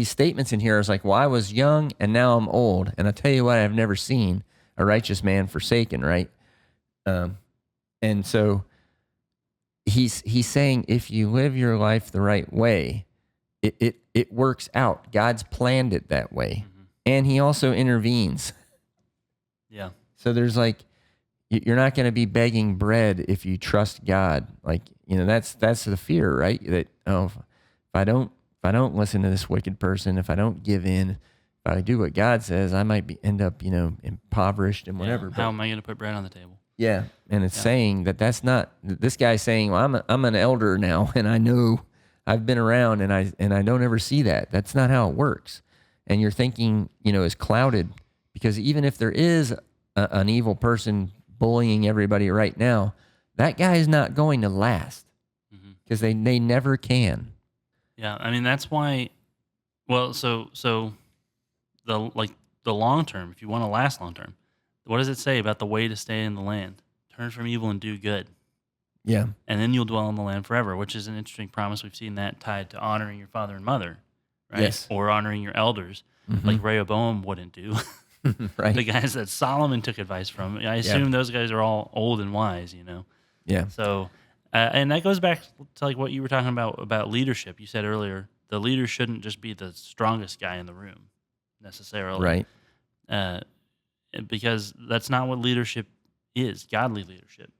statements in here is like, well, I was young and now I'm old, and I tell you what, I've never seen a righteous man forsaken, right? And so he's saying if you live your life the right way, it works out. God's planned it that way, and he also intervenes. Yeah. So there's like, you're not going to be begging bread if you trust God. Like, that's the fear, right? That, if I don't listen to this wicked person, if I don't give in, if I do what God says, I might end up, impoverished and whatever. Yeah. How am I going to put bread on the table? Yeah. And it's saying that's not, this guy's saying, well, I'm an elder now, and I know I've been around, and I don't ever see that. That's not how it works. And your thinking, is clouded, because even if there is an evil person bullying everybody right now, that guy is not going to last, because they never can. Yeah, I mean that's why. Well, so the long term, if you want to last long term, what does it say about the way to stay in the land? Turn from evil and do good. Yeah, and then you'll dwell in the land forever, which is an interesting promise. We've seen that tied to honoring your father and mother, right? Yes. Or honoring your elders, like Rehoboam wouldn't do. Right. The guys that Solomon took advice from. I assume those guys are all old and wise, Yeah. So, and that goes back to like what you were talking about leadership. You said earlier, the leader shouldn't just be the strongest guy in the room necessarily. Right. Because that's not what leadership is, godly leadership,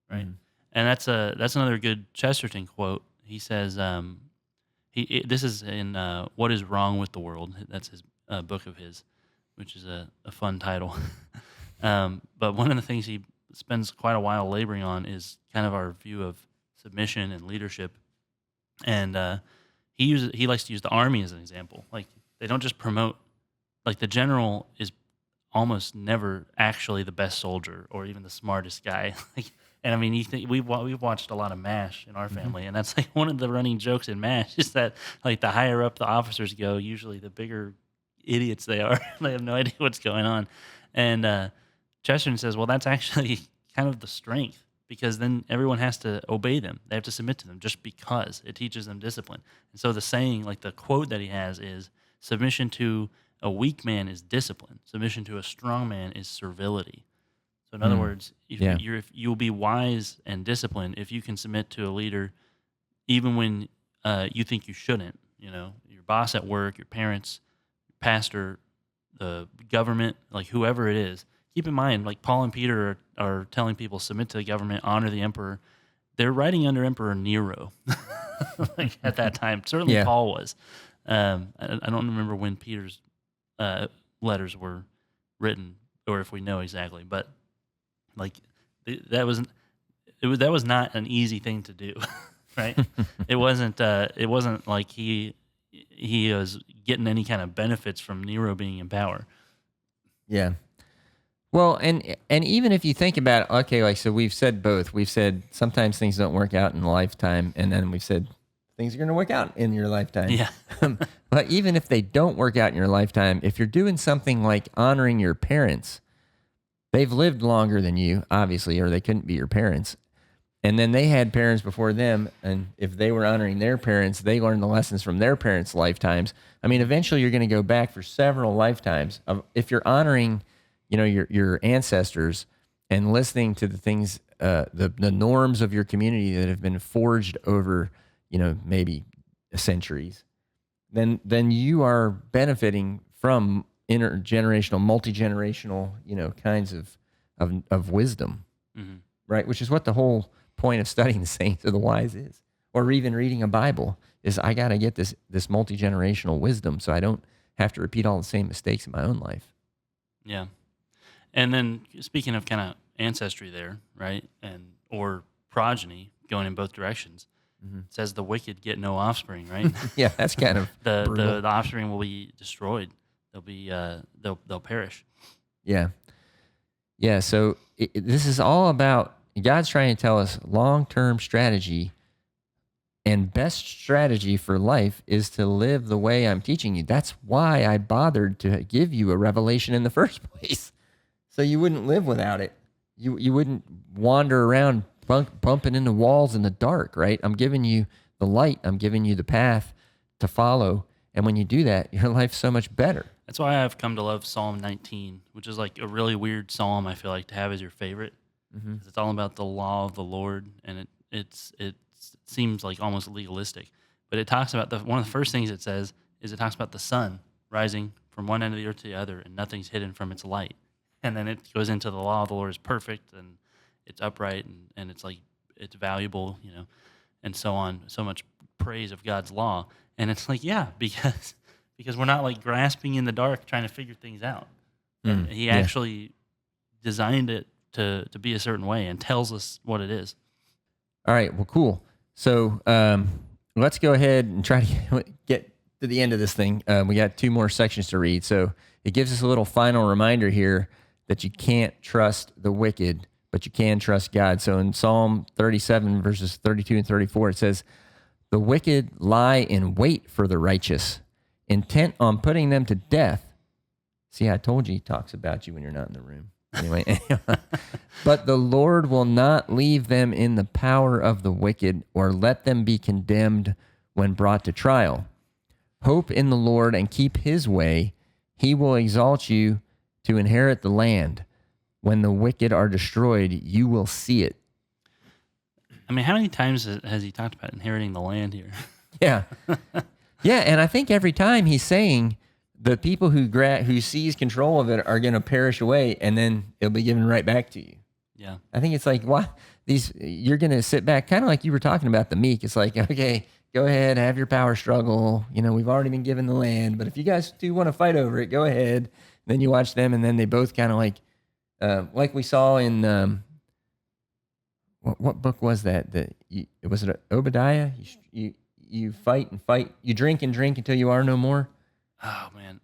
right? And that's another good Chesterton quote. He says, this is in What is Wrong with the World. That's his book of his, which is a fun title. But one of the things he spends quite a while laboring on is kind of our view of submission and leadership. And he likes to use the army as an example. Like, they don't just promote, like, the general is almost never actually the best soldier or even the smartest guy. And I mean, we've watched a lot of MASH in our family, and that's like one of the running jokes in MASH is that like the higher up the officers go, usually the bigger idiots they are. They have no idea what's going on. And Chesterton says, well, that's actually kind of the strength, because then everyone has to obey them. They have to submit to them just because it teaches them discipline. And so the saying, like the quote that he has is, submission to a weak man is discipline. Submission to a strong man is servility. So in other words, if you'll be wise and disciplined if you can submit to a leader, even when you think you shouldn't. Your boss at work, your parents, your pastor, the government, like whoever it is. Keep in mind, like Paul and Peter are telling people submit to the government, honor the emperor. They're writing under Emperor Nero, like at that time. Certainly Paul was. I don't remember when Peter's letters were written, or if we know exactly, but like that was not an easy thing to do, right? It wasn't like he was getting any kind of benefits from Nero being in power. Yeah. Well, and even if you think about it, okay, like, so we've said both. We've said sometimes things don't work out in a lifetime, and then we've said things are going to work out in your lifetime. Yeah. But even if they don't work out in your lifetime, if you're doing something like honoring your parents, they've lived longer than you, obviously, or they couldn't be your parents. And then they had parents before them, and if they were honoring their parents, they learned the lessons from their parents' lifetimes. I mean, eventually you're going to go back for several lifetimes. If you're honoring, your ancestors and listening to the things, the norms of your community that have been forged over, maybe centuries, then you are benefiting from intergenerational, multi-generational, kinds of wisdom, right? Which is what the whole point of studying the saints or the wise is, or even reading a Bible is. I got to get this multi-generational wisdom so I don't have to repeat all the same mistakes in my own life. Yeah. And then speaking of kind of ancestry there, right, or progeny going in both directions, it says the wicked get no offspring, right? Yeah, that's kind of the offspring will be destroyed. They'll be they'll perish. Yeah. So this is all about God's trying to tell us long-term strategy and best strategy for life is to live the way I'm teaching you. That's why I bothered to give you a revelation in the first place, so you wouldn't live without it. You wouldn't wander around bumping into walls in the dark, right? I'm giving you the light. I'm giving you the path to follow. And when you do that, your life's so much better. That's why I've come to love Psalm 19, which is like a really weird psalm I feel like to have as your favorite. Mm-hmm. It's all about the law of the Lord, and it seems like almost legalistic. But it talks about one of the first things it says is it talks about the sun rising from one end of the earth to the other, and nothing's hidden from its light. And then it goes into the law of the Lord is perfect, and it's upright, and it's like it's valuable, and so on. So much praise of God's law, and it's like because we're not like grasping in the dark trying to figure things out. And he actually designed it to be a certain way and tells us what it is. All right, well, cool. So let's go ahead and try to get to the end of this thing. We got 2 more sections to read, so it gives us a little final reminder here that you can't trust the wicked, but you can trust God. So in Psalm 37, verses 32 and 34, it says, "The wicked lie in wait for the righteous, intent on putting them to death." See, I told you he talks about you when you're not in the room. Anyway, "But the Lord will not leave them in the power of the wicked or let them be condemned when brought to trial. Hope in the Lord and keep his way. He will exalt you to inherit the land. When the wicked are destroyed, you will see it." I mean, how many times has he talked about inheriting the land here? Yeah. Yeah, and I think every time he's saying the people who seize control of it are going to perish away, and then it'll be given right back to you. Yeah. I think it's like, what? You're going to sit back, kind of like you were talking about the meek. It's like, okay, go ahead, have your power struggle. We've already been given the land, but if you guys do want to fight over it, go ahead. Then you watch them, and then they both kind of like we saw in what book was that? Was it Obadiah? You fight and fight. You drink and drink until you are no more. Oh man.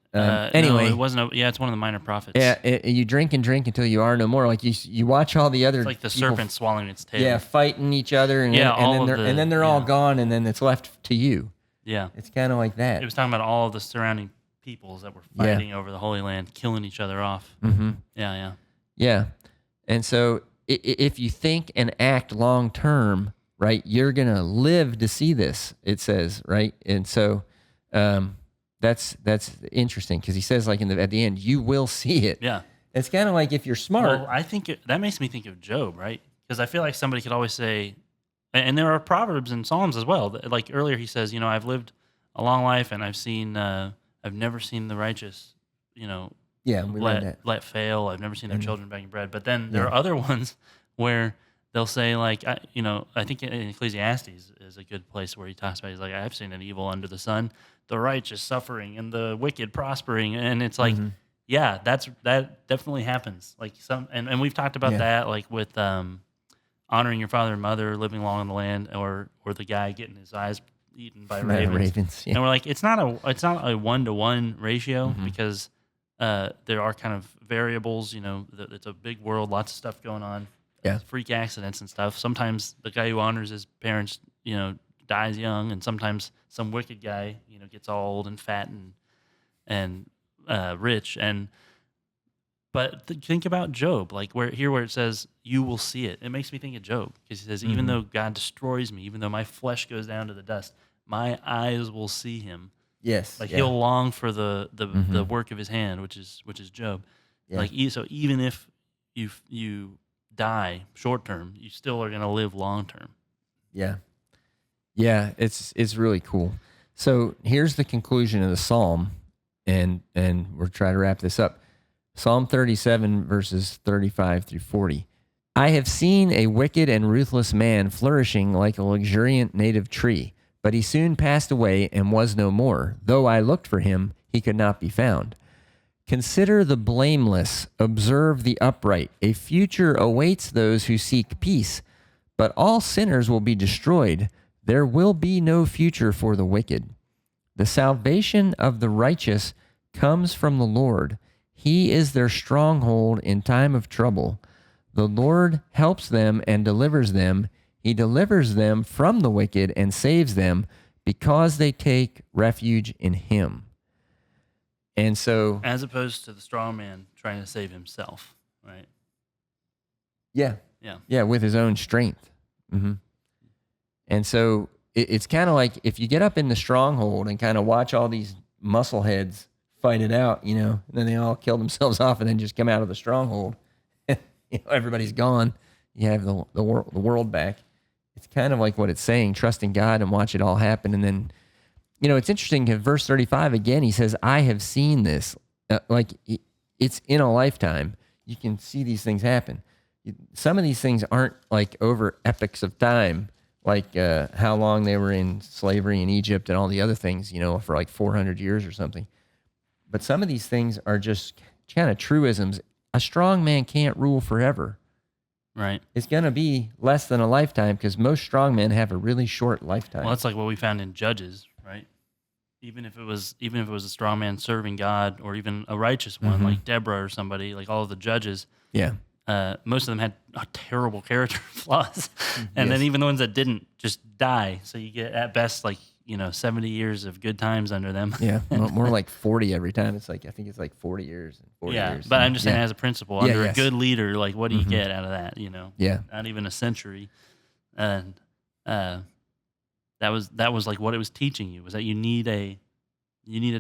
Anyway, no, it wasn't. It's one of the minor prophets. Yeah, you drink and drink until you are no more. Like you watch all the other. It's like the serpent swallowing its tail. Yeah, fighting each other, and then they're all gone, and then it's left to you. Yeah, it's kind of like that. It was talking about all of the surrounding peoples that were fighting over the Holy Land, killing each other off. Mm-hmm. Yeah. And so if you think and act long term, right, you're gonna live to see this. It says, right, and so that's interesting because he says like at the end, you will see it. Yeah, it's kind of like if you're smart. Well, I think that makes me think of Job, right? Because I feel like somebody could always say, and there are Proverbs and Psalms as well. Like earlier, he says, I've lived a long life and I've never seen the righteous, let fail. I've never seen their children begging bread. But then there are other ones where they'll say like, I think in Ecclesiastes is a good place where he talks about, he's like, I've seen an evil under the sun, the righteous suffering and the wicked prospering. And it's like, that definitely happens. Like and we've talked about that, like with honoring your father and mother, living long in the land, or the guy getting his eyes eaten by ravens. And we're like, it's not a 1-to-1 ratio because there are kind of variables. It's a big world, lots of stuff going on. Yeah, freak accidents and stuff. Sometimes the guy who honors his parents, dies young, and sometimes some wicked guy, gets all old and fat and rich. But think about Job, like where it says, you will see it. It makes me think of Job because he says, even though God destroys me, even though my flesh goes down to the dust, my eyes will see him. Yes. Like he'll long for the work of his hand, which is Job. Yeah. Like, so even if you die short term, you still are going to live long term. Yeah. Yeah. It's really cool. So here's the conclusion of the Psalm, and we're trying to wrap this up. Psalm 37, verses 35 through 40. "I have seen a wicked and ruthless man flourishing like a luxuriant native tree, but he soon passed away and was no more. Though I looked for him, he could not be found. Consider the blameless, observe the upright. A future awaits those who seek peace, but all sinners will be destroyed. There will be no future for the wicked. The salvation of the righteous comes from the Lord. He is their stronghold in time of trouble. The Lord helps them and delivers them. He delivers them from the wicked and saves them because they take refuge in him. And so, as opposed to the strong man trying to save himself, right? Yeah, with his own strength. Mm-hmm. And so it's kind of like if you get up in the stronghold and kind of watch all these muscle heads fight it out, and then they all kill themselves off and then just come out of the stronghold. Everybody's gone. You have the world back. It's kind of like what it's saying, trust in God and watch it all happen. And then, it's interesting in verse 35 again, he says, I have seen this. Like it's in a lifetime. You can see these things happen. Some of these things aren't like over epochs of time, like how long they were in slavery in Egypt and all the other things, for like 400 years or something. But some of these things are just kind of truisms. A strong man can't rule forever. Right. It's going to be less than a lifetime because most strong men have a really short lifetime. Well, that's like what we found in Judges, right? Even if it was a strong man serving God or even a righteous one like Deborah or somebody, like all of the judges. Yeah. Most of them had terrible character flaws. And then even the ones that didn't just die. So you get at best 70 years of good times under them. Yeah, more like 40 every time. It's like, I think it's like 40 years. And 40 years. But I'm just saying as a principle, under a good leader, like what do you get out of that, Yeah. Not even a century. And that was like what it was teaching you, was that you need a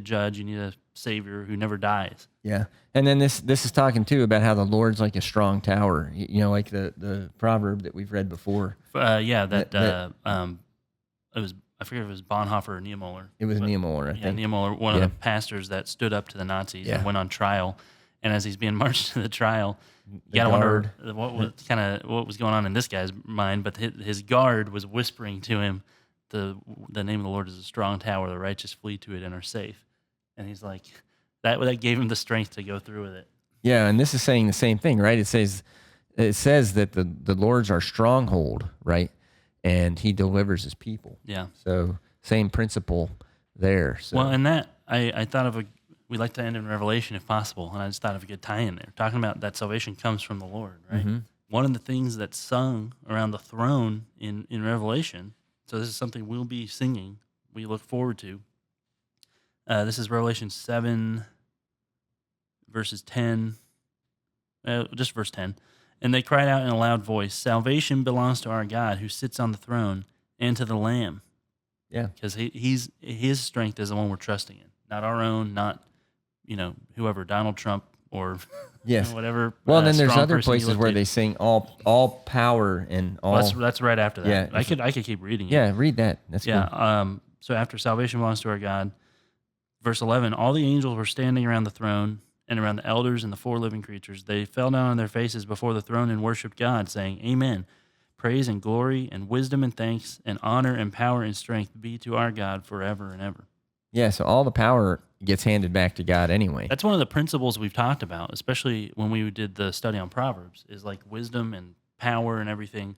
judge, you need a savior who never dies. Yeah. And then this is talking too about how the Lord's like a strong tower, like the proverb that we've read before. It was, I forget if it was Bonhoeffer or Niemöller. It was Niemöller, I think. Niemöller, one of the pastors that stood up to the Nazis and went on trial. And as he's being marched to the trial, you got to wonder what was going on in this guy's mind. But his guard was whispering to him, the name of the Lord is a strong tower, the righteous flee to it and are safe. And he's like, that gave him the strength to go through with it. Yeah, and this is saying the same thing, right? It says that the Lord's our stronghold, right? And he delivers his people. Yeah. So same principle there. So. Well, and that, I thought of we like to end in Revelation if possible, and I just thought of a good tie in there, talking about that salvation comes from the Lord, right? Mm-hmm. One of the things that's sung around the throne in Revelation, so this is something we'll be singing, we look forward to. This is Revelation 7, verses 10, just verse 10. And they cried out in a loud voice, salvation belongs to our God who sits on the throne and to the Lamb. Yeah. Because his strength is the one we're trusting in, not our own, not, whoever, Donald Trump or whatever. Well, then there's other places where they sing all power and all. Well, that's right after that. Yeah. I could keep reading it. Yeah, read that. That's good. So after salvation belongs to our God, verse 11, all the angels were standing around the throne and around the elders and the four living creatures. They fell down on their faces before the throne and worshiped God, saying, Amen. Praise and glory and wisdom and thanks and honor and power and strength be to our God forever and ever. Yeah, so all the power gets handed back to God anyway. That's one of the principles we've talked about, especially when we did the study on Proverbs, is like wisdom and power and everything.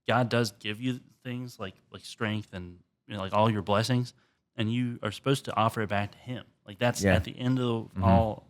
God does give you things like strength and like all your blessings, and you are supposed to offer it back to him. Like that's at the end of all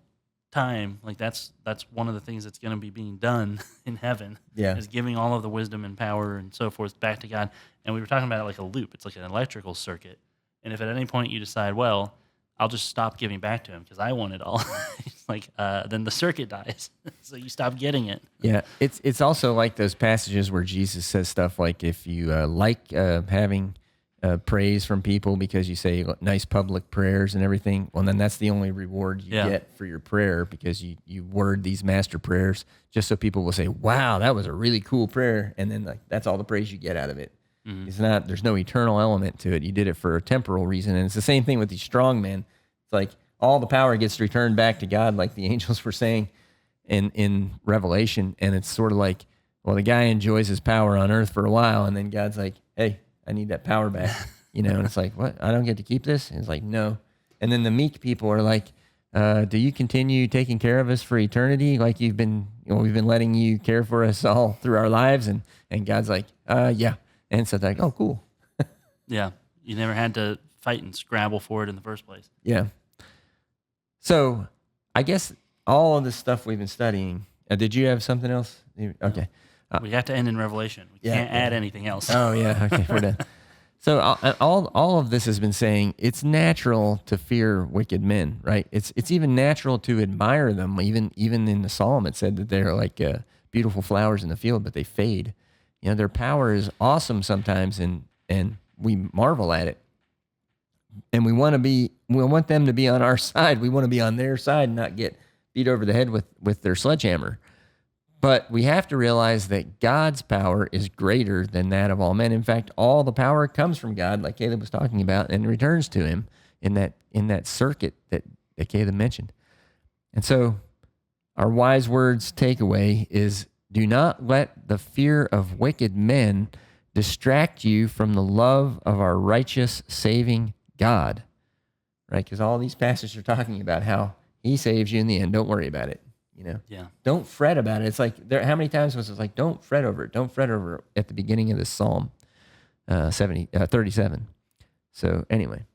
time, like that's one of the things that's going to be being done in heaven, is giving all of the wisdom and power and so forth back to God. And we were talking about it like a loop. It's like an electrical circuit. And if at any point you decide, well, I'll just stop giving back to him because I want it all, it's like then the circuit dies. So you stop getting it. Yeah, it's also like those passages where Jesus says stuff like, if you like having praise from people because you say nice public prayers and everything, well, then that's the only reward you get for your prayer, because you word these master prayers just so people will say, wow, that was a really cool prayer. And then that's all the praise you get out of it. Mm-hmm. There's no eternal element to it. You did it for a temporal reason. And it's the same thing with these strong men. It's like all the power gets returned back to God, like the angels were saying in Revelation. And it's sort of like, well, the guy enjoys his power on earth for a while, and then God's like, hey, I need that power back, and it's like, what? I don't get to keep this? And it's like, no. And then the meek people are like, do you continue taking care of us for eternity? Like we've been letting you care for us all through our lives. And God's like, yeah. And so they're like, oh, cool. Yeah. You never had to fight and scrabble for it in the first place. Yeah. So I guess all of this stuff we've been studying, did you have something else? Okay. We have to end in Revelation. We can't add anything else. Oh, yeah. Okay, we're done. So all of this has been saying it's natural to fear wicked men, right? It's even natural to admire them. Even in the Psalm, it said that they're like beautiful flowers in the field, but they fade. Their power is awesome sometimes, and we marvel at it. And we want them to be on our side. We want to be on their side and not get beat over the head with their sledgehammer. But we have to realize that God's power is greater than that of all men. In fact, all the power comes from God, like Caleb was talking about, and returns to him in that circuit that Caleb mentioned. And so our wise words takeaway is, do not let the fear of wicked men distract you from the love of our righteous, saving God. Right? Because all these passages are talking about how he saves you in the end. Don't worry about it. Yeah. Don't fret about it. It's like, how many times was it like, don't fret over it. Don't fret over it at the beginning of this Psalm 37. So anyway.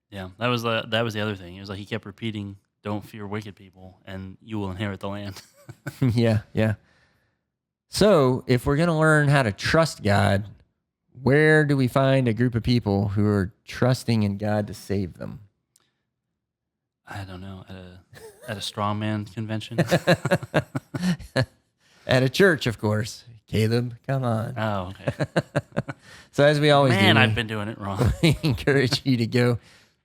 Yeah, that was the other thing. It was like he kept repeating, don't fear wicked people and you will inherit the land. Yeah. So if we're going to learn how to trust God, where do we find a group of people who are trusting in God to save them? I don't know. At a strongman convention? At a church, of course. Caleb, come on. Oh, okay. So as we always do, I've been doing it wrong. We encourage you to go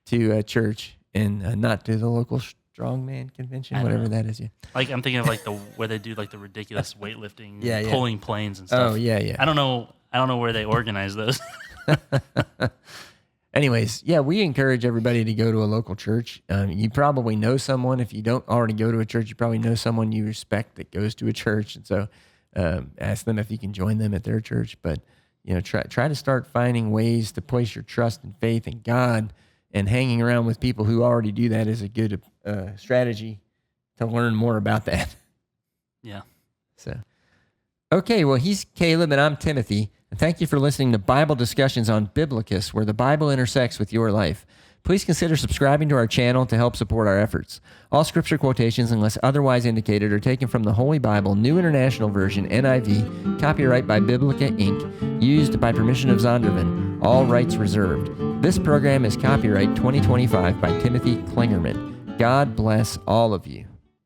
to a church and not to the local strongman convention, whatever that is. Yeah. Like I'm thinking of like where they do like the ridiculous weightlifting, pulling planes and Oh stuff. yeah. I don't know where they organize those. Anyways, we encourage everybody to go to a local church. You probably know someone. If you don't already go to a church, you probably know someone you respect that goes to a church. And so ask them if you can join them at their church. But, try to start finding ways to place your trust and faith in God, and hanging around with people who already do that is a good strategy to learn more about that. Yeah. So, okay, well, he's Caleb and I'm Timothy. And thank you for listening to Bible Discussions on Biblocus, where the Bible intersects with your life. Please consider subscribing to our channel to help support our efforts. All scripture quotations, unless otherwise indicated, are taken from the Holy Bible, New International Version, NIV, copyright by Biblica, Inc., used by permission of Zondervan, all rights reserved. This program is copyright 2025 by Timothy Klingerman. God bless all of you.